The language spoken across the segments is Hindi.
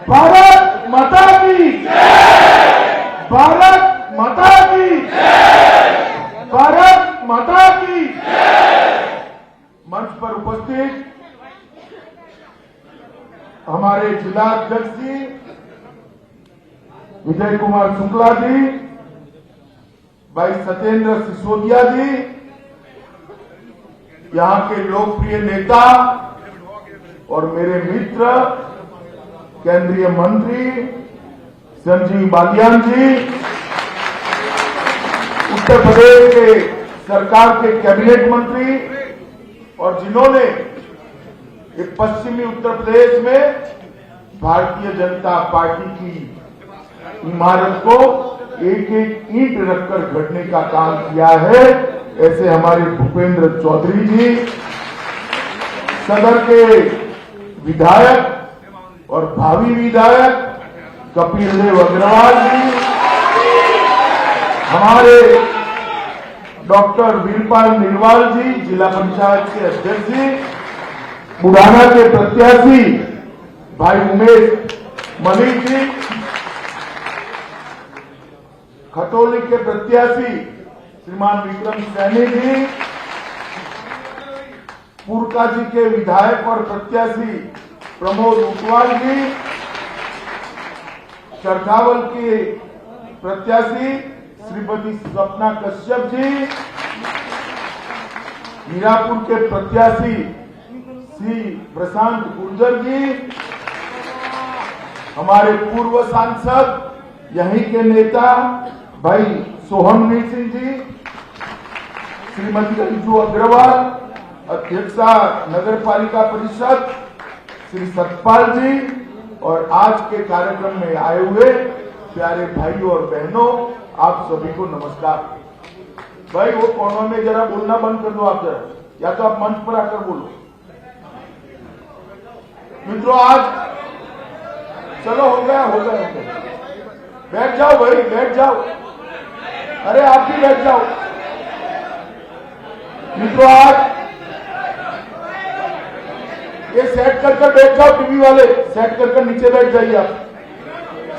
भारत माता की, भारत माता की, भारत माता की। मंच पर उपस्थित हमारे जिलाध्यक्ष जी विजय कुमार शुक्ला जी, भाई सत्येंद्र सिसोदिया जी, यहां के लोकप्रिय नेता और मेरे मित्र केंद्रीय मंत्री संजीव बालियान जी, उत्तर प्रदेश के सरकार के कैबिनेट मंत्री और जिन्होंने एक पश्चिमी उत्तर प्रदेश में भारतीय जनता पार्टी की इमारत को एक एक ईंट रखकर गढ़ने का काम किया है, ऐसे हमारे भूपेंद्र चौधरी जी, सदर के विधायक और भावी विधायक कपिल देव अग्रवाल जी, हमारे डॉक्टर वीरपाल निर्वाल जी, जिला पंचायत के अध्यक्ष जी, बुढ़ाना के प्रत्याशी भाई उमेश मलिक जी, खतौली के प्रत्याशी श्रीमान विक्रम सैनी जी, पुरका जी के विधायक और प्रत्याशी प्रमोद उटवाल जी, चरखावल के प्रत्याशी श्रीमती स्वप्ना कश्यप जी, मीरापुर के प्रत्याशी श्री प्रशांत गुर्जर जी, हमारे पूर्व सांसद यहीं के नेता भाई सोहनवीर सिंह जी, श्रीमती अंजू अग्रवाल, अध्यक्षा नगर पालिका परिषद श्री सतपाल जी, और आज के कार्यक्रम में आए हुए प्यारे भाइयों और बहनों, आप सभी को नमस्कार। भाई वो कोनों में जरा बोलना बंद कर दो आप जरा, या तो आप मंच पर आकर बोलो। मित्रों आज चलो हो गया। बैठ जाओ भाई, बैठ जाओ। अरे आप भी बैठ जाओ। मित्रों आज ये सेट कर बैठ जाओ, टीवी वाले सेट कर नीचे बैठ जाइए। आप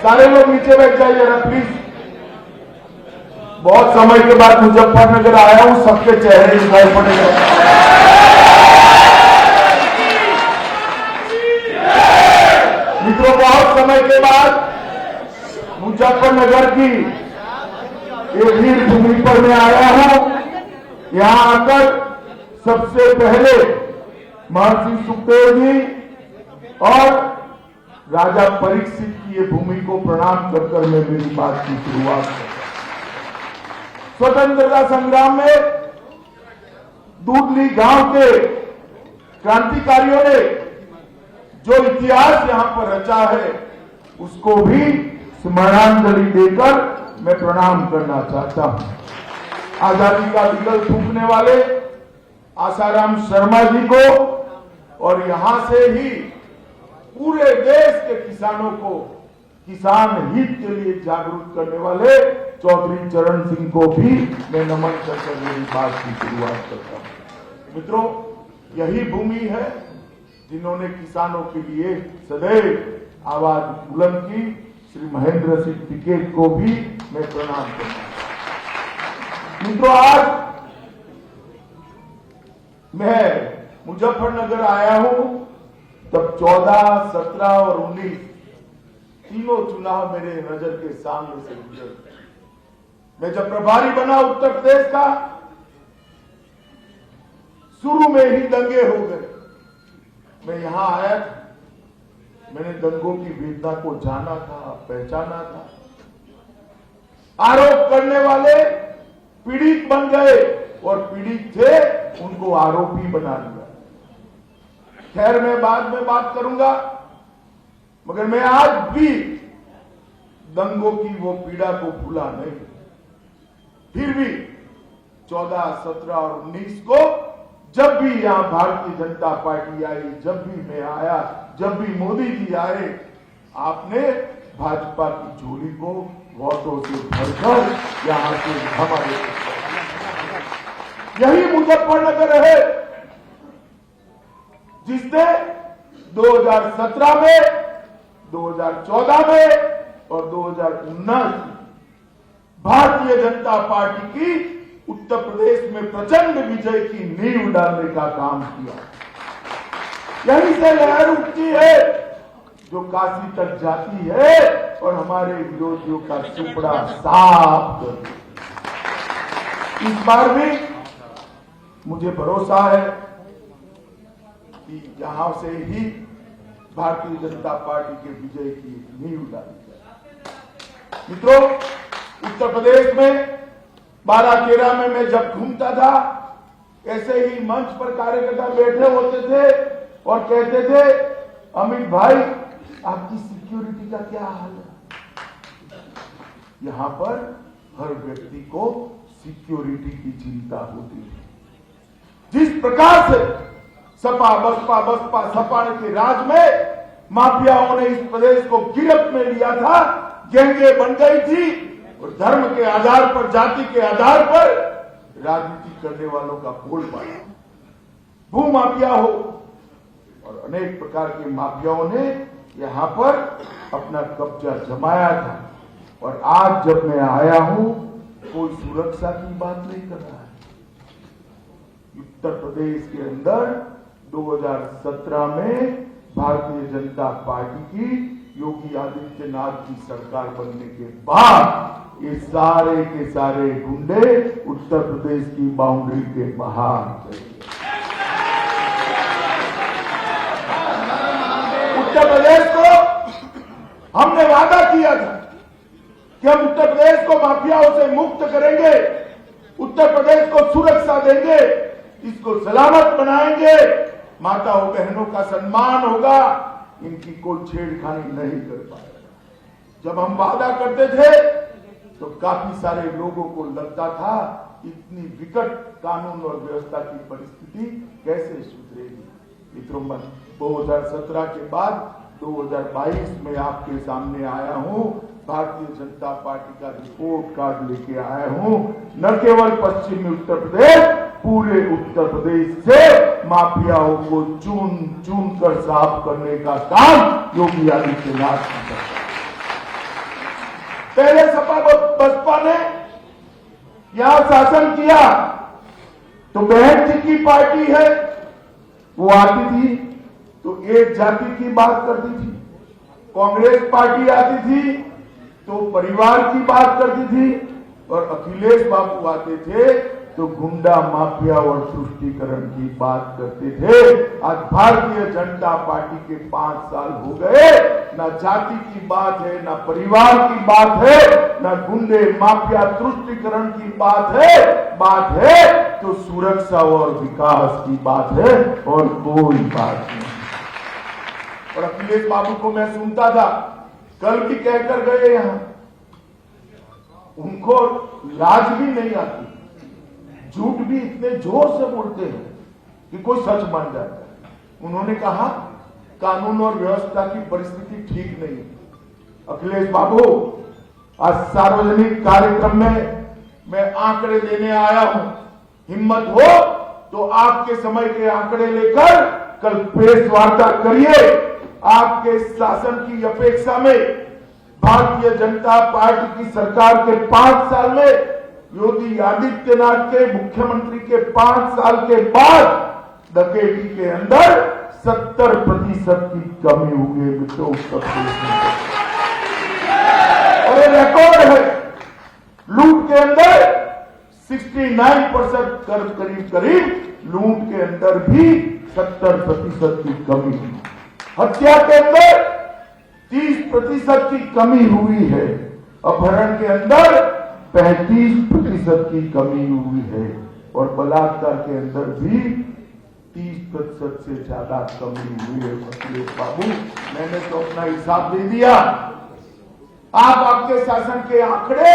सारे लोग नीचे बैठ जाइए जरा प्लीज। बहुत समय के बाद मुजफ्फरनगर आया हूं, सबके चेहरे दिखाई पड़ेंगे। मित्रों बहुत समय के बाद मुजफ्फरनगर की एक वीर भूमि पर मैं आया हूं। यहां आकर सबसे पहले महर्षि सुखदेव जी और राजा परीक्षित की ये भूमि को प्रणाम कर मैं मेरी बात की शुरुआत कर। स्वतंत्रता संग्राम में दूधली गांव के क्रांतिकारियों ने जो इतिहास यहां पर रचा है, उसको भी स्मरणांजलि देकर मैं प्रणाम करना चाहता हूं। आजादी का विकल्प फूंकने वाले आसाराम शर्मा जी को और यहां से ही पूरे देश के किसानों को किसान हित के लिए जागरूक करने वाले चौधरी चरण सिंह को भी मैं नमन कर मेरी बात की शुरुआत करता हूं। मित्रों यही भूमि है जिन्होंने किसानों के लिए सदैव आवाज बुलंद की। श्री महेंद्र सिंह टिकैत को भी मैं प्रणाम करता हूं। मित्रों आज मैं मुजफ्फरनगर आया हूं, तब 14, 17 और 19 तीनों चुनाव मेरे नजर के सामने से गुजरे। मैं जब प्रभारी बना उत्तर प्रदेश का, शुरू में ही दंगे हो गए। मैं यहां आया, मैंने दंगों की वेदना को जाना था, पहचाना था। आरोप करने वाले पीड़ित बन गए और पीड़ित थे उनको आरोपी बना दिया। खैर मैं बाद में बात करूंगा, मगर मैं आज भी दंगों की वो पीड़ा को भूला नहीं। फिर भी 14, 17 और 19 को जब भी यहां भारतीय जनता पार्टी आई, जब भी मैं आया, जब भी मोदी जी आए, आपने भाजपा की झोली को वोटों से भरकर यहां से हमारे, यही मुजफ्फरनगर है जिसने 2017 में 2014 में और 2019 भारतीय जनता पार्टी की उत्तर प्रदेश में प्रचंड विजय की नींव डालने का काम किया। यहीं से लहर उठती है जो काशी तक जाती है और हमारे विरोधियों का सुपड़ा साफ करती है। इस बार भी मुझे भरोसा है कि यहां से ही भारतीय जनता पार्टी के विजय की नींव डाली जाए। मित्रों, उत्तर प्रदेश में 12-13 में मैं जब घूमता था, ऐसे ही मंच पर कार्यकर्ता बैठे होते थे और कहते थे, अमित भाई आपकी सिक्योरिटी का क्या हाल है? यहां पर हर व्यक्ति को सिक्योरिटी की चिंता होती है। जिस प्रकार से सपा बसपा सपा के राज में माफियाओं ने इस प्रदेश को गिरफ्त में लिया था, गैंगें बन गई थी और धर्म के आधार पर, जाति के आधार पर राजनीति करने वालों का बोलबाला, भू माफिया हो और अनेक प्रकार के माफियाओं ने यहां पर अपना कब्जा जमाया था। और आज जब मैं आया हूं, कोई सुरक्षा की बात नहीं कर रहा है। उत्तर प्रदेश के अंदर 2017 में भारतीय जनता पार्टी की योगी आदित्यनाथ की सरकार बनने के बाद ये सारे के सारे गुंडे उत्तर प्रदेश की बाउंड्री के बाहर चले गए। उत्तर प्रदेश को हमने वादा किया था कि हम उत्तर प्रदेश को माफियाओं से मुक्त करेंगे, उत्तर प्रदेश को सुरक्षा देंगे, इसको सलामत बनाएंगे, माताओं बहनों का सम्मान होगा, इनकी कोई छेड़खानी नहीं कर पाएगा। जब हम वादा करते थे तो काफी सारे लोगों को लगता था इतनी विकट कानून और व्यवस्था की परिस्थिति कैसे सुधरेगी। मित्रों, 2017 के बाद 2022 में आपके सामने आया हूं, भारतीय जनता पार्टी का रिपोर्ट कार्ड लेके आया हूं। न केवल पश्चिमी उत्तर प्रदेश, पूरे उत्तर प्रदेश से माफियाओं को चुन चुन कर साफ करने का काम योगी आदित्यनाथ ने किया। पहले सपा बसपा ने यहां शासन किया तो बहन जी की पार्टी है, वो आती थी तो एक जाति की बात करती थी, कांग्रेस पार्टी आती थी तो परिवार की बात करती थी, और अखिलेश बाबू आते थे तो गुंडा माफिया और तुष्टीकरण की बात करते थे। आज भारतीय जनता पार्टी के 5 साल हो गए, ना जाति की बात है, ना परिवार की बात है, ना गुंडे माफिया तुष्टीकरण की बात है तो सुरक्षा और विकास की बात है, और कोई बात नहीं। और अखिलेश बाबू को मैं सुनता था, कल भी कहकर गए यहां, उनको लाज भी नहीं आती, झूठ भी इतने जोर से बोलते हैं कि कोई सच मान जाता है। उन्होंने कहा कानून और व्यवस्था की परिस्थिति ठीक नहीं है। अखिलेश बाबू, आज सार्वजनिक कार्यक्रम में मैं आंकड़े देने आया हूं, हिम्मत हो तो आपके समय के आंकड़े लेकर कल प्रेस वार्ता करिए। आपके शासन की अपेक्षा में भारतीय जनता पार्टी की सरकार के 5 साल में, योगी आदित्यनाथ के मुख्यमंत्री के 5 साल के बाद डकैती के अंदर 70% की कमी हुई है मित्रों उत्तर प्रदेश में। और ये रिकॉर्ड है, लूट के अंदर 69% करीब लूट के अंदर भी 70% की कमी हुई। हत्या के अंदर 30% की कमी हुई है, अपहरण के अंदर 35% की कमी हुई है, और बलात्कार के अंदर भी 30% से ज्यादा कमी हुई है। अखिलेश बाबू, मैंने तो अपना हिसाब दे दिया। आपके शासन के आंकड़े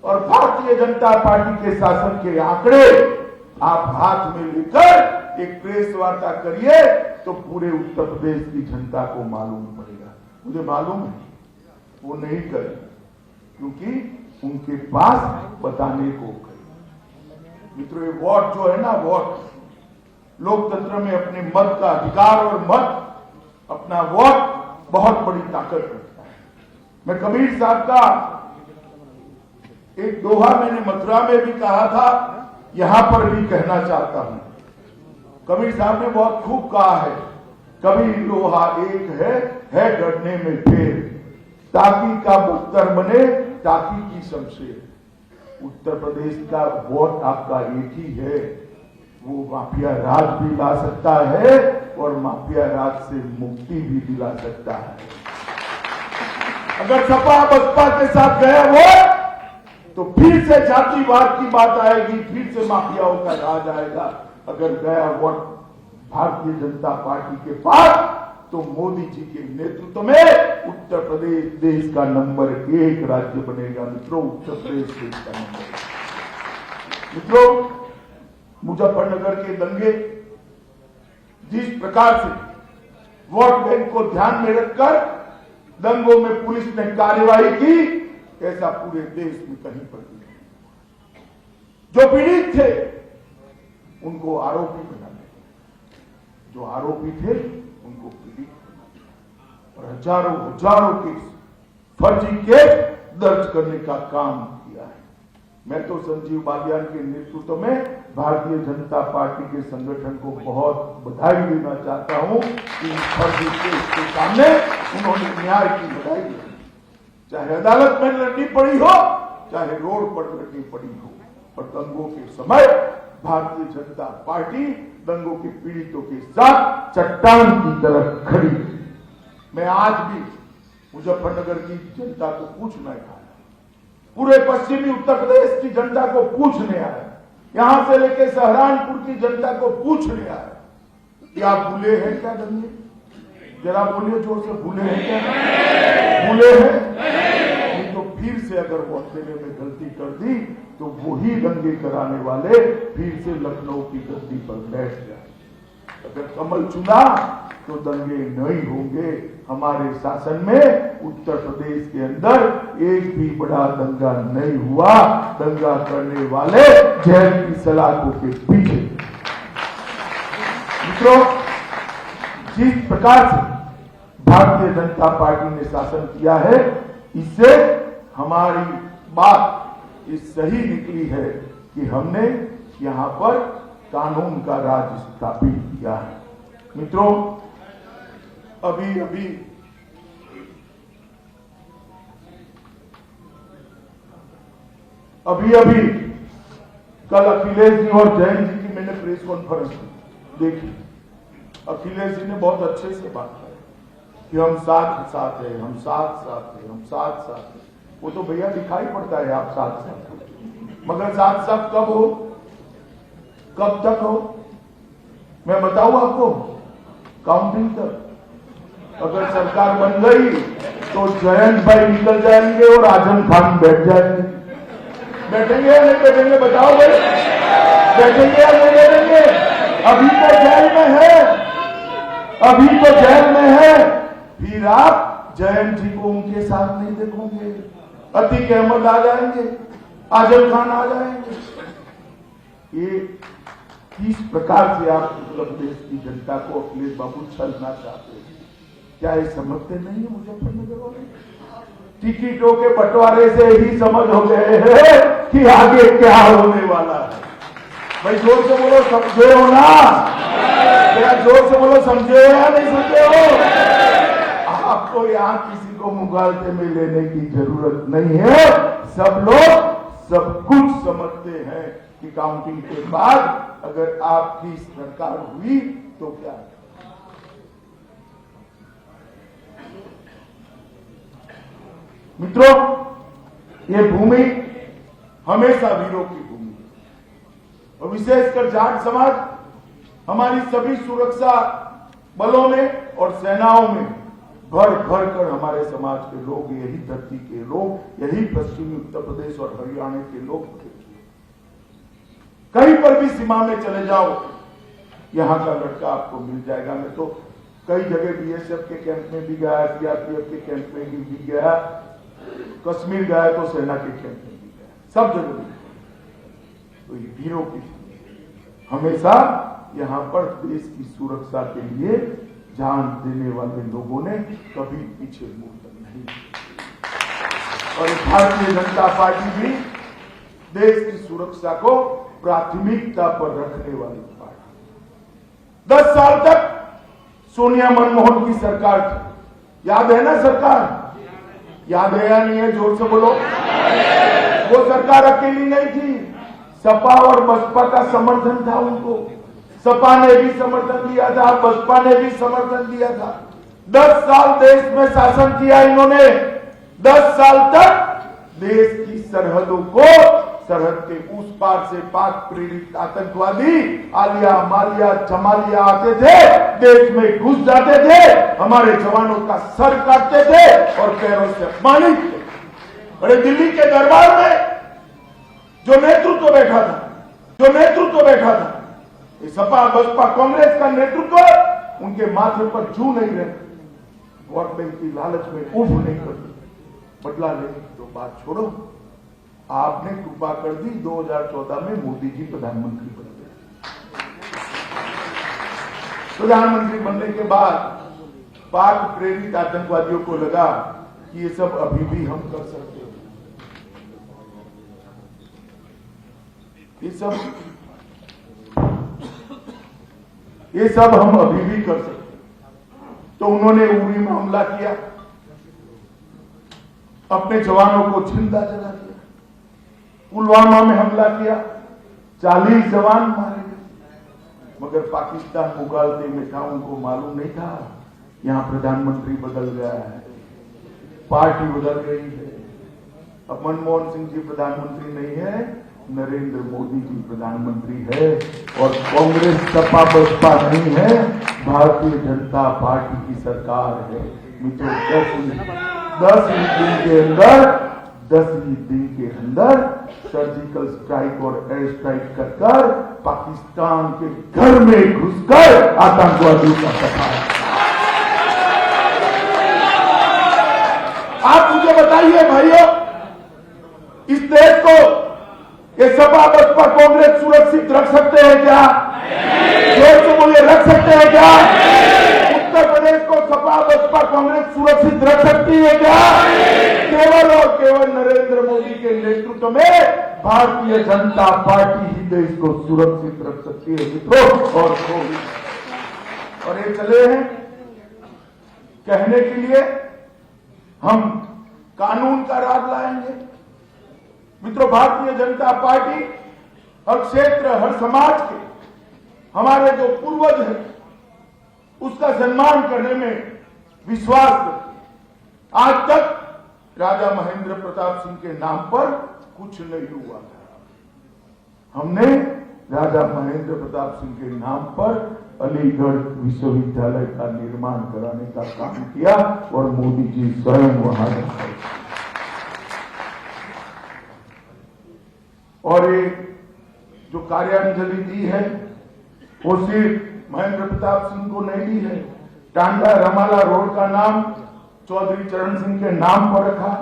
और भारतीय जनता पार्टी के शासन के आंकड़े आप हाथ में लेकर एक प्रेस वार्ता करिए तो पूरे उत्तर प्रदेश की जनता को मालूम पड़ेगा। मुझे मालूम है वो नहीं करे, क्योंकि उनके पास बताने को कहीं। मित्रों, ये वोट जो है ना, वोट लोकतंत्र में अपने मत का अधिकार और मत, अपना वोट बहुत बड़ी ताकत रखता है। मैं कबीर साहब का एक दोहा मैंने मथुरा में भी कहा था, यहां पर भी कहना चाहता हूं। कबीर साहब ने बहुत खूब कहा है, कबीर लोहा एक है गढ़ने में फेर, ताकी का बख्तर बने ताकी की शमशेर। उत्तर प्रदेश का वोट आपका एक ही है, वो माफिया राज भी ला सकता है और माफिया राज से मुक्ति भी दिला सकता है। अगर सपा बसपा के साथ गया वोट तो फिर से जातिवाद की बात आएगी, फिर से माफियाओं का राज आएगा। अगर गया वोट भारतीय जनता पार्टी के पास तो मोदी जी के नेतृत्व में उत्तर प्रदेश देश का नंबर 1 राज्य बनेगा। मित्रों, उत्तर प्रदेश देश का नंबर 1। मित्रों, मुजफ्फरनगर के दंगे जिस प्रकार से वोट बैंक को ध्यान में रखकर दंगों में पुलिस ने कार्रवाई की, ऐसा पूरे देश में कहीं पर नहीं। जो पीड़ित थे उनको आरोपी बनाने, जो आरोपी थे उनको पीड़ित, और हजारों केस फर्जी केस दर्ज करने का काम किया है। मैं तो संजीव बालियान के नेतृत्व में भारतीय जनता पार्टी के संगठन को बहुत बधाई देना चाहता हूं कि फर्जी केस के सामने उन्होंने न्याय की लड़ाई लड़ी। चाहे अदालत में लड़नी पड़ी हो, चाहे रोड पर लड़नी पड़ी हो, और दंगों के समय भारतीय जनता पार्टी दंगों के पीड़ितों के साथ चट्टान की तरह खड़ी। मैं आज भी मुजफ्फरनगर की जनता को पूछना चाहता हूं, पूरे पश्चिमी उत्तर प्रदेश की जनता को पूछने आया, यहां से लेकर सहारनपुर की जनता को पूछने आया कि आप भूले हैं क्या दंगे? जरा बोलिए जोर से, भूले हैं क्या? भूले हैं? नहीं तो फिर से अगर वोट देने में गलती कर दी तो वही दंगे कराने वाले फिर से लखनऊ की गद्दी पर बैठ जाए। अगर कमल चुना तो दंगे नहीं होंगे। हमारे शासन में उत्तर प्रदेश के अंदर एक भी बड़ा दंगा नहीं हुआ। दंगा करने वाले जेल की सलाखों के पीछे। मित्रों, जिस प्रकार से भारतीय जनता पार्टी ने शासन किया है, इससे हमारी बात इस सही निकली है कि हमने यहां पर कानून का राज स्थापित किया है। मित्रों, अभी कल अखिलेश जी और जयंत जी की मैंने प्रेस कॉन्फ्रेंस देखी। अखिलेश जी ने बहुत अच्छे से बात की कि हम साथ हैं, हम साथ हैं, हम साथ हैं। वो तो भैया दिखाई पड़ता है आप साथ, मगर साथ कब हो, कब तक हो? मैं बताऊं आपको, काउंटिंग तक। अगर सरकार बन गई तो जयंत भाई निकल जाएंगे और आजम खान बैठ जाएंगे। बैठेंगे या नहीं बैठेंगे बताओ भाई? बैठेंगे या नहीं बैठेंगे? अभी तो जेल में है, अभी तो जेल में है। फिर आप जयंत जी को उनके साथ नहीं देखोगे। अतीक अहमद आ जाएंगे, आजम खान आ जाएंगे। ये किस प्रकार से आप उत्तर प्रदेश की जनता को अखिलेश बाबू छलना चाहते हैं? क्या ये समझते नहीं है मुजफ्फरनगर वाले? टिकटों के बंटवारे से ही समझ हो गए हैं कि आगे क्या होने वाला है। भाई जोर से बोलो, समझे हो ना? क्या जोर से बोलो, समझे हो या नहीं समझे हो? आपको यहाँ किसी को मुगालते में लेने की जरूरत नहीं है। सब लोग सब कुछ समझते हैं कि काउंटिंग के बाद अगर आपकी सरकार हुई तो क्या। मित्रों, ये भूमि हमेशा वीरों की भूमि है, और विशेषकर जाट समाज हमारी सभी सुरक्षा बलों में और सेनाओं में भर भर कर हमारे समाज के लोग, यही धरती के लोग, यही पश्चिमी उत्तर प्रदेश और हरियाणा के लोग, कहीं पर भी सीमा में चले जाओ यहां का लड़का आपको मिल जाएगा। मैं तो कई जगह बीएसएफ के कैंप में भी गया, सीआरपीएफ के कैंप में भी गया, कश्मीर गया तो सेना के कैंप में भी गया, सब जगह भी। तो ये वीरों की हमेशा यहां पर देश की सुरक्षा के लिए जान देने वाले लोगों ने कभी पीछे मुड़कर नहीं। और भारतीय जनता पार्टी भी देश की सुरक्षा को प्राथमिकता पर रखने वाली पार्टी। 10 साल तक सोनिया मनमोहन की सरकार थी, याद है ना सरकार? याद है या नहीं है? जोर से बोलो। वो सरकार अकेली नहीं थी, सपा और बसपा का समर्थन था उनको। सपा ने भी समर्थन दिया था, बसपा ने भी समर्थन दिया था। 10 साल देश में शासन किया इन्होंने। 10 साल तक देश की सरहदों को, सरहद के उस पार से पाक प्रेरित आतंकवादी आलिया मालिया जमालिया आते थे, देश में घुस जाते थे, हमारे जवानों का सर काटते थे और पैरों से अपमानित थे। बड़े दिल्ली के दरबार में जो नेतृत्व बैठा था, ये सपा बसपा कांग्रेस का नेतृत्व, उनके माथे पर जू नहीं रहती, वोट बैंक की लालच में उफ नहीं करती। बदला लेने की तो बात छोड़ो, आपने कृपा कर दी, 2014 में मोदी जी प्रधानमंत्री बन गए। प्रधानमंत्री बनने के बाद पाक प्रेरित आतंकवादियों को लगा कि ये सब अभी भी हम कर सकते हैं, ये सब हम अभी भी कर सकते हैं। तो उन्होंने उरी में हमला किया, अपने जवानों को जिंदा जला दिया। पुलवामा में हमला किया, 40 जवान मारे गए। मगर पाकिस्तान मुगालते में था, उनको मालूम नहीं था यहां प्रधानमंत्री बदल गया है, पार्टी बदल गई है। अब मनमोहन सिंह जी प्रधानमंत्री नहीं है, नरेंद्र मोदी जी प्रधानमंत्री है। और कांग्रेस सपा बसपा नहीं है, भारतीय जनता पार्टी की सरकार है। मित्रों, 10 दिन के अंदर सर्जिकल स्ट्राइक और एयर स्ट्राइक कर पाकिस्तान के घर में घुसकर आतंकवादियों का सफाया। आप मुझे बताइए भाइयों, इस देश को ये सपा बसपा कांग्रेस सुरक्षित रख सकते हैं क्या? जोर से बोलिए, रख सकते हैं क्या? उत्तर प्रदेश को सपा बसपा कांग्रेस सुरक्षित रख सकती है क्या? केवल और केवल नरेंद्र मोदी के नेतृत्व में भारतीय जनता पार्टी ही देश को सुरक्षित रख सकती है मित्रों। और ये चले हैं कहने के लिए हम कानून का राज लाएंगे। मित्रों, भारतीय जनता पार्टी हर क्षेत्र, हर समाज के हमारे जो पूर्वज हैं उसका सम्मान करने में विश्वास करते। आज तक राजा महेंद्र प्रताप सिंह के नाम पर कुछ नहीं हुआ था। हमने राजा महेंद्र प्रताप सिंह के नाम पर अलीगढ़ विश्वविद्यालय का निर्माण कराने का काम किया और मोदी जी स्वयं वहां गए। और ये जो कार्यांजलि दी है वो सिर्फ महेंद्र प्रताप सिंह को नहीं दी है। टांडा रमाला रोड का नाम चौधरी चरण सिंह के नाम पर रखा,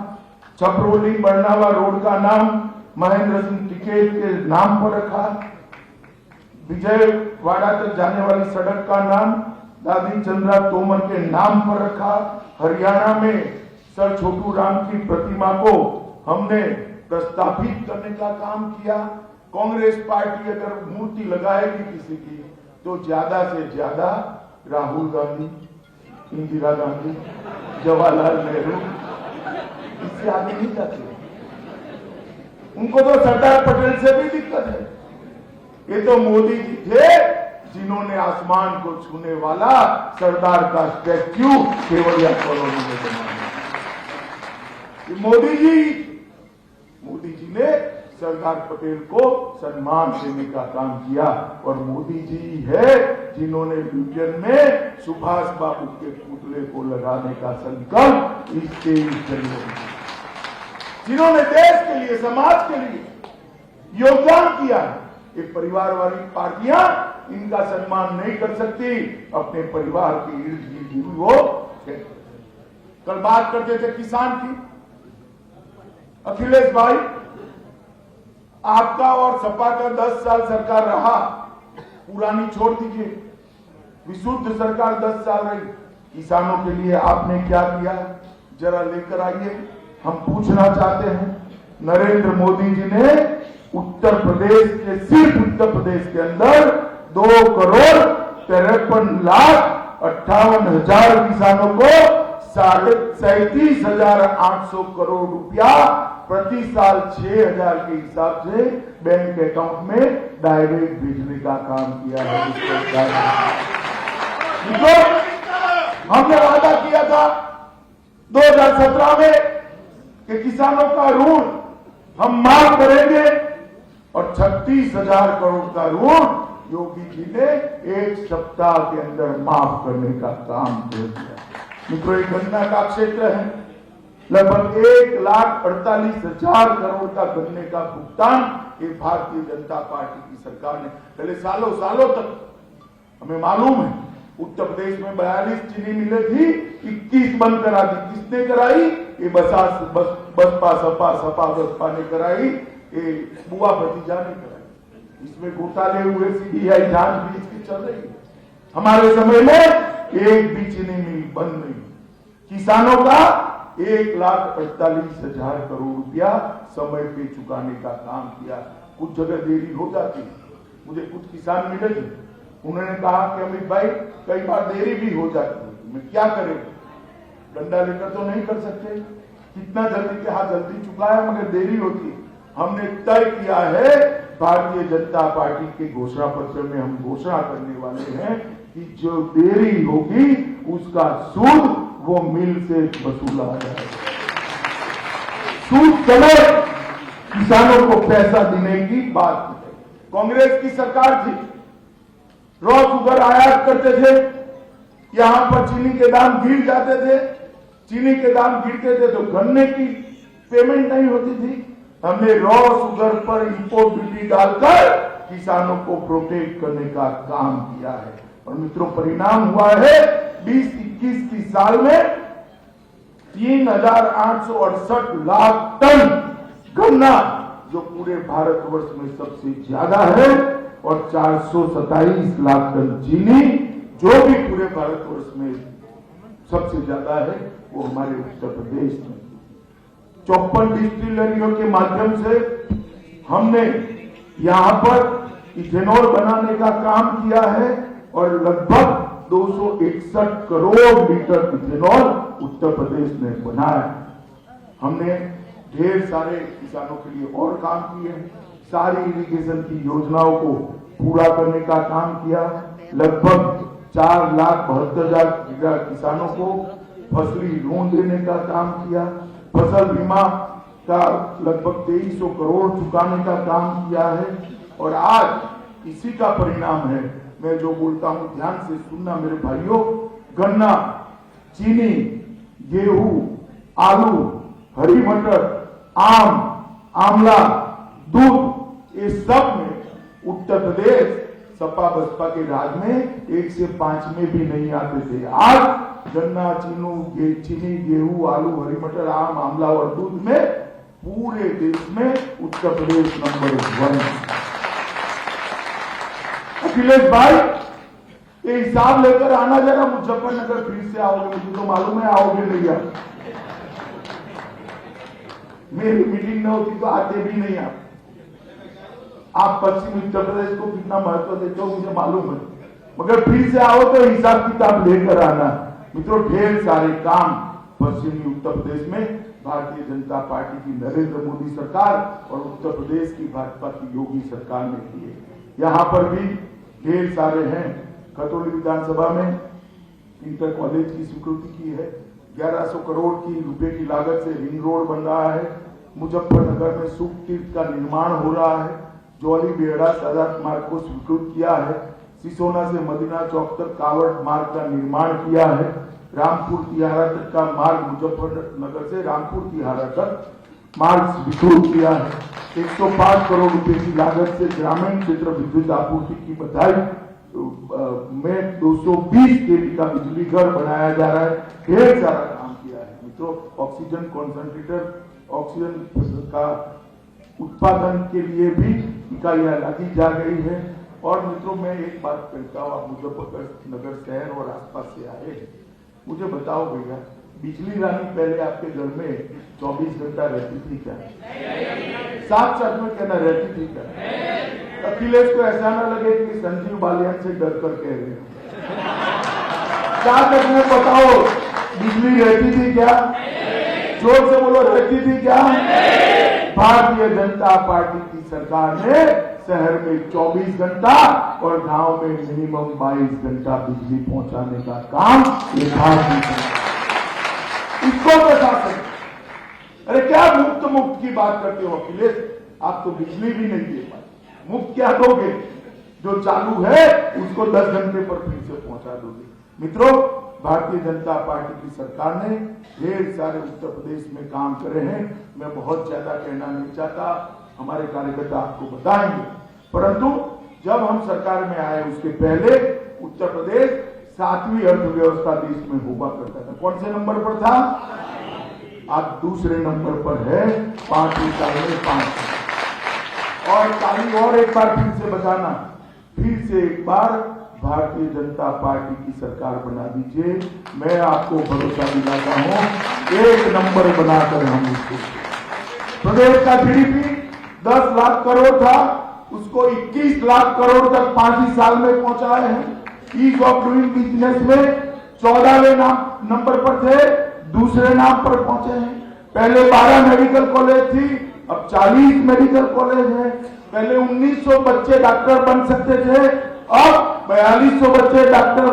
छपरोली बरनावा रोड का नाम महेंद्र सिंह टिकैत के नाम पर रखा, विजयवाड़ा तक जाने वाली सड़क का नाम दादी चंद्रा तोमर के नाम पर रखा। हरियाणा में सर छोटू राम की प्रतिमा को हमने प्रस्तावित करने का काम किया। कांग्रेस पार्टी अगर मूर्ति लगाएगी किसी की तो ज्यादा से ज्यादा राहुल गांधी, इंदिरा गांधी, जवाहरलाल नेहरू, इससे आगे नहीं जाते। उनको तो सरदार पटेल से भी दिक्कत है। ये तो मोदी जी थे जिन्होंने आसमान को छूने वाला सरदार का स्टैच्यू केवड़िया कॉलोनी में बनाया। मोदी जी ने सरदार पटेल को सम्मान देने का काम किया। और मोदी जी है जिन्होंने ब्रिटेन में सुभाष बाबू के पुतले को लगाने का संकल्प इस 23 जनवरी, जिन्होंने देश के लिए, समाज के लिए योगदान किया। ये परिवार वाली पार्टियां इनका सम्मान नहीं कर सकती, अपने परिवार के इर्द गिर्द वो। कल बात करते थे किसान की। अखिलेश भाई, आपका और सपा का 10 साल सरकार रहा, पुरानी छोड़ दीजिए। विशुद्ध सरकार 10 साल रही, किसानों के लिए आपने क्या किया जरा लेकर आइए। हम पूछना चाहते हैं, नरेंद्र मोदी जी ने उत्तर प्रदेश के, सिर्फ उत्तर प्रदेश के अंदर 2,53,58,000 किसानों को 37,800 करोड़ रुपया प्रति साल 6,000 के हिसाब से बैंक अकाउंट में डायरेक्ट भेजने का काम किया है। हमने वादा किया था 2017 में कि किसानों का ऋण हम माफ करेंगे और 36,000 करोड़ का ऋण योगी जी ने 1 सप्ताह के अंदर माफ करने का काम कर दिया। मित्रों, एक गन्ना का क्षेत्र है, लगभग 1,48,000 करोड़ का गन्ने का भुगतान ये भारतीय जनता पार्टी की सरकार ने पहले सालों सालों तक, हमें मालूम है उत्तर प्रदेश में 42 चीनी मिलें थी, 21 बंद करा दी। किसने कराई? ये बसपा सपा बसपा ने कराई, ये बुआ भतीजा ने कराई। इसमें घोटाले हुए, सीबीआई जांच भी इसकी चल रही है। हमारे समय में एक भी चीनी मिल बंद नहीं। किसानों का 1,48,000 करोड़ रुपया समय पे चुकाने का काम किया। कुछ जगह देरी हो जाती है। मुझे कुछ किसान मिले थे, उन्होंने कहा कि अमित भाई कई बार देरी भी हो जाती है, मैं क्या करें, डंडा लेकर तो नहीं कर सकते, कितना जल्दी के हाथ जल्दी चुकाया मगर देरी होती है। हमने तय किया है, भारतीय जनता पार्टी के घोषणा पत्र में हम घोषणा करने वाले हैं कि जो देरी होगी उसका सूद वो मिल से वसूला जाएगा। सूद समेत किसानों को पैसा देने की बात है। कांग्रेस की सरकार थी, रॉ शुगर आयात करते थे, यहां पर चीनी के दाम गिर जाते थे, चीनी के दाम गिरते थे तो गन्ने की पेमेंट नहीं होती थी। हमने रॉ शुगर पर इंपोर्ट ड्यूटी डालकर किसानों को प्रोटेक्ट करने का काम किया है और मित्रों परिणाम हुआ है 2021 की साल में 3,868 लाख टन गन्ना, जो पूरे भारतवर्ष में सबसे ज्यादा है, और 427 लाख टन चीनी, जो भी पूरे भारतवर्ष में सबसे ज्यादा है, वो हमारे उत्तर प्रदेश में। 54 डिस्टिलरियों के माध्यम से हमने यहां पर इथेनॉल बनाने का काम किया है और लगभग 261 करोड़ लीटर इथेनॉल उत्तर प्रदेश में बनाया। हमने ढेर सारे किसानों के लिए और काम किए हैं, सारी इरिगेशन की योजनाओं को पूरा करने का काम किया। लगभग 4,72,000 किसानों को फसली ऋण देने का काम किया। फसल बीमा का लगभग 2,300 करोड़ चुकाने का काम किया है और आज इसी का परिणाम है। मैं जो बोलता हूं ध्यान से सुनना मेरे भाइयों, गन्ना, चीनी, गेहूं, आलू, हरी मटर, आम, आंवला, दूध, ये सब में उत्तर प्रदेश सपा बसपा के राज में 1 से 5 में भी नहीं आते थे। आज गन्ना, चीनी, गेहूं, आलू, हरी मटर, आम, आंवला और दूध में पूरे देश में उत्तर प्रदेश नंबर 1। अखिलेश भाई, ये हिसाब लेकर आना जरा, मुजफ्फरनगर फिर से आओगे, मुझे तो मालूम है आओगे नहीं आप। मेरी मीटिंग न होती तो आते भी नहीं आप पश्चिम उत्तर प्रदेश को कितना महत्व देते हो मुझे मालूम है, मगर फिर से आओ तो हिसाब किताब लेकर आना। मित्रों, ढेर सारे काम पश्चिमी उत्तर प्रदेश में भारतीय जनता पार्टी की नरेंद्र मोदी सरकार और उत्तर प्रदेश की भाजपा की योगी सरकार ने किए। यहाँ पर भी ढेर सारे हैं। खतौली विधानसभा में इंटर कॉलेज की स्वीकृति की है, 1100 करोड़ की रुपए की लागत से रिंग रोड बन रहा है। मुजफ्फरनगर में सुख तीर्थ का निर्माण हो रहा है। जौली बेहड़ा सादात मार्ग को स्वीकृत किया है। सिसोना से मदीना चौक तक कावड़ मार्ग का निर्माण किया है। रामपुर तिहारा तक का मार्ग, मुजफ्फरनगर से रामपुर तिहारा तक मार्ग स्वीकृत किया है। 105 करोड़ रुपए की लागत से ग्रामीण क्षेत्र विद्युत आपूर्ति की बधाई में 220 केवी का बिजली घर बनाया जा रहा है। ढेर सारा काम किया है। मित्रों, ऑक्सीजन कॉन्सेंट्रेटर, ऑक्सीजन का उत्पादन के लिए भी इकाइयां लगी जा गई है और मित्रों, मैं एक बात कहता हूँ, आप मुजफ्फरनगर शहर और आसपास से आए हैं, मुझे बताओ भैया, बिजली रानी पहले आपके घर में 24 घंटा रहती थी क्या? साथ साथ में कहना रहती थी क्या? अखिलेश को ऐसा ना लगे कि संजीव बालियान से डर कर कह रहे हैं। क्या तक में बताओ, बिजली रहती थी क्या? जोर से बोलो, रहती थी क्या? भारतीय जनता पार्टी की सरकार ने शहर में 24 घंटा और गांव में मिनिमम 22 घंटा बिजली पहुंचाने का काम ये भारतीय, इसको प्रशासन। अरे क्या मुफ्त की बात करते हो अखिलेश? आप तो बिजली भी नहीं दे पाए, मुफ्त क्या दोगे? जो चालू है उसको 10 घंटे पर फिर से पहुंचा दोगे। मित्रों, भारतीय जनता पार्टी की सरकार ने ढेर सारे उत्तर प्रदेश में काम करे हैं। मैं बहुत ज्यादा कहना नहीं चाहता, हमारे कार्यकर्ता आपको बताएंगे। परंतु जब हम सरकार में आए उसके पहले उत्तर प्रदेश 7वीं अर्थव्यवस्था देश में हुआ करता था। कौन से नंबर पर था? आज दूसरे नंबर पर है, 5वीं साल में 5। और ताली और एक बार फिर से बताना, फिर से एक बार भारतीय जनता पार्टी की सरकार बना दीजिए। मैं आपको भरोसा दिलाता हूं, 1 नंबर बनाकर हम इसको, प्रदेश का जीडीपी 10 लाख करोड़ था, उसको 21 लाख करोड़ तक 5 ही साल में पहुंचाए हैं। ईज ऑफ डूइंग बिजनेस में 14वें नंबर पर थे, दूसरे नाम पर पहुंचे हैं। पहले 12 मेडिकल कॉलेज थी, अब 40 मेडिकल कॉलेज है। पहले 1900 बच्चे डॉक्टर बन सकते थे, अब 4200 बच्चे डॉक्टर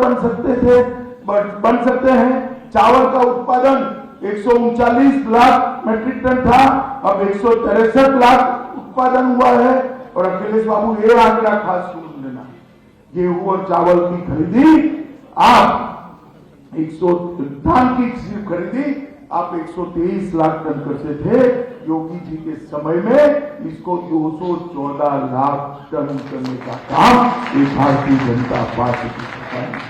बन सकते हैं। चावल का उत्पादन 139 लाख मेट्रिक टन था, अब 163 लाख उत्पादन हुआ है। और अखिलेश बाबू, ये आंकड़ा खास सुन लेना, गेहूं और चावल की खरीदी आप 100 धान की खरीदी आप 123 लाख टन करते थे। योगी जी के समय में इसको 214 लाख टन करने का काम ये भारतीय जनता पार्टी की सरकार है।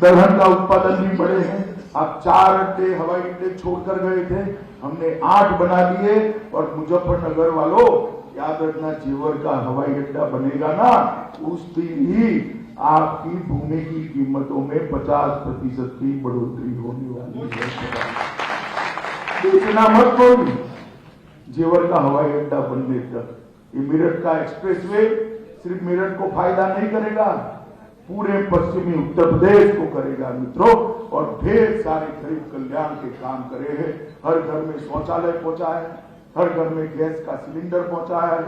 दलहन का उत्पादन भी बढ़े हैं। आप 4 अड्डे हवाई अड्डे छोड़कर गए थे, हमने 8 बना दिए। और मुजफ्फरनगर वालों, याद रखना, जेवर का हवाई अड्डा बनेगा ना, उस दिन ही आपकी भूमि की कीमतों में 50% की बढ़ोतरी होने वाली है। इतना मत बोल, जेवर का हवाई अड्डा बनने तक ये मेरठ का एक्सप्रेसवे सिर्फ मेरठ को फायदा नहीं करेगा, पूरे पश्चिमी उत्तर प्रदेश को करेगा मित्रों। और ढेर सारे गरीब कल्याण के काम करे हैं। हर घर में शौचालय पहुंचा है, हर घर में गैस का सिलेंडर पहुंचा है,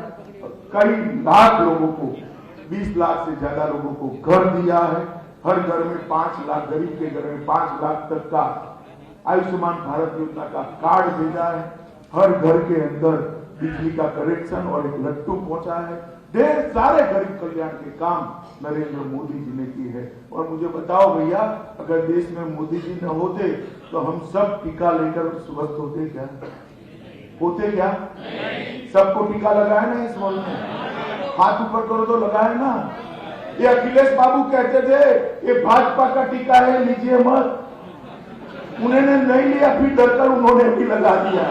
कई लाख लोगों को, 20 लाख से ज्यादा लोगों को घर दिया है। हर घर में 5 लाख, गरीब के घर में 5 लाख तक का आयुष्मान भारत योजना का कार्ड भेजा है। हर घर के अंदर बिजली का कनेक्शन और एक लट्टू पहुंचा है। ढेर सारे गरीब कल्याण के काम नरेंद्र मोदी जी ने किए हैं। और मुझे बताओ भैया, अगर देश में मोदी जी न होते तो हम सब टीका लेकर स्वस्थ होते क्या? होते क्या? सबको टीका लगाए ना इस वर्ष में? हाथ ऊपर करो तो लगाए ना। ये अखिलेश बाबू कहते थे ये भाजपा का टीका है, लीजिए मत। उन्होंने नहीं लिया, फिर डरकर उन्होंने भी लगा दिया।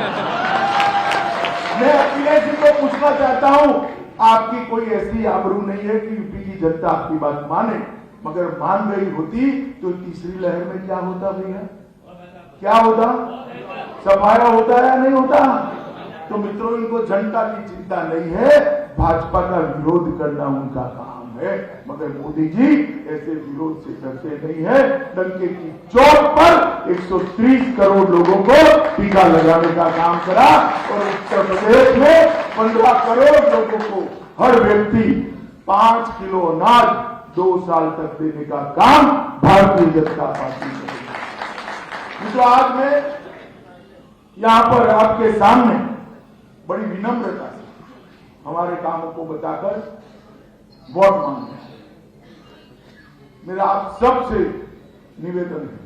मैं अखिलेश जी को पूछना चाहता हूं, आपकी कोई ऐसी आबरू नहीं है कि यूपी की जनता आपकी बात माने, मगर मान गई होती तो तीसरी लहर में क्या होता भैया? क्या होता? सफाया होता है या नहीं होता? तो मित्रों, इनको जनता की चिंता नहीं है, भाजपा का विरोध करना उनका काम है। मगर मोदी जी ऐसे विरोध से डरते नहीं है। डंके की चोट पर 130 करोड़ लोगों को टीका लगाने का काम करा और उत्तर प्रदेश में 15 करोड़ लोगों को हर व्यक्ति 5 किलो अनाज 2 साल तक देने का काम भारतीय जनता पार्टी करेगी। तो आज मैं यहां पर आपके सामने बड़ी विनम्रता से हमारे कामों को बताकर वोट मांगते हैं। मेरा आप सबसे निवेदन है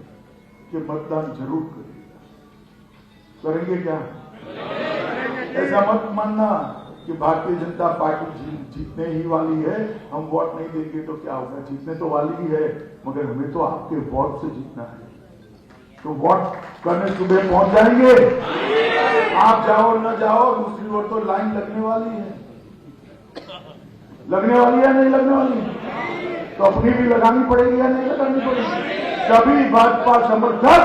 कि मतदान जरूर करेंगे क्या? ऐसा मत मानना कि भारतीय जनता पार्टी जीतने ही वाली है, हम वोट नहीं देंगे तो क्या होगा? जीतने तो वाली ही है, मगर हमें तो आपके वोट से जीतना है। तो वोट करने सुबह पहुंच जाएंगे, आप जाओ न जाओ, दूसरी ओर तो लाइन लगने वाली है। लगने वाली है नहीं लगने वाली? तो अपनी भी लगानी पड़ेगी या नहीं लगानी पड़ेगी? सभी भाजपा समर्थक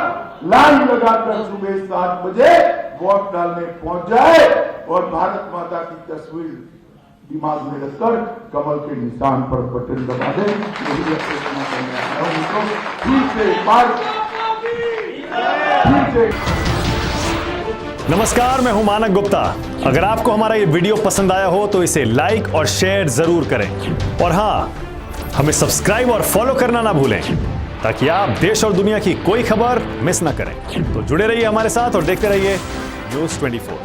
लाइन लगाकर सुबह 7 बजे वोट डालने पहुंच जाए और भारत माता की तस्वीर दिमाग में रखकर कमल के निशान पर बटन दबा दे। यही अपना करने आया हूं उनको फिर से एक बार फिर से। नमस्कार, मैं हूं मानक गुप्ता। अगर आपको हमारा ये वीडियो पसंद आया हो तो इसे लाइक और शेयर जरूर करें और हाँ, हमें सब्सक्राइब और फॉलो करना ना भूलें ताकि आप देश और दुनिया की कोई खबर मिस ना करें। तो जुड़े रहिए हमारे साथ और देखते रहिए News 24।